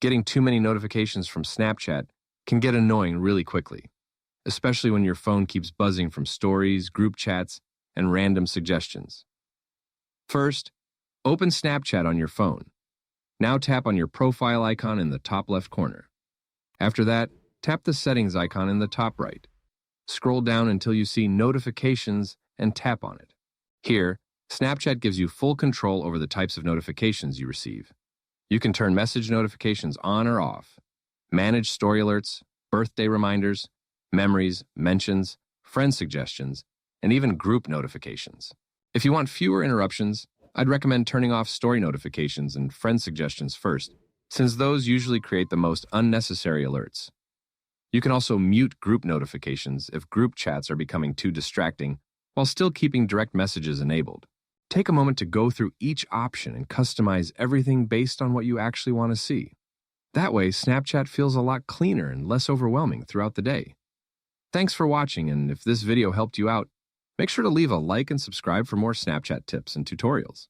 Getting too many notifications from Snapchat can get annoying really quickly, especially when your phone keeps buzzing from stories, group chats, and random suggestions. First, open Snapchat on your phone. Now tap on your profile icon in the top left corner. After that, tap the settings icon in the top right. Scroll down until you see notifications and tap on it. Here, Snapchat gives you full control over the types of notifications you receive. You can turn message notifications on or off, manage story alerts, birthday reminders, memories, mentions, friend suggestions, and even group notifications. If you want fewer interruptions, I'd recommend turning off story notifications and friend suggestions first, since those usually create the most unnecessary alerts. You can also mute group notifications if group chats are becoming too distracting, while still keeping direct messages enabled. Take a moment to go through each option and customize everything based on what you actually want to see. That way, Snapchat feels a lot cleaner and less overwhelming throughout the day. Thanks for watching, and if this video helped you out, make sure to leave a like and subscribe for more Snapchat tips and tutorials.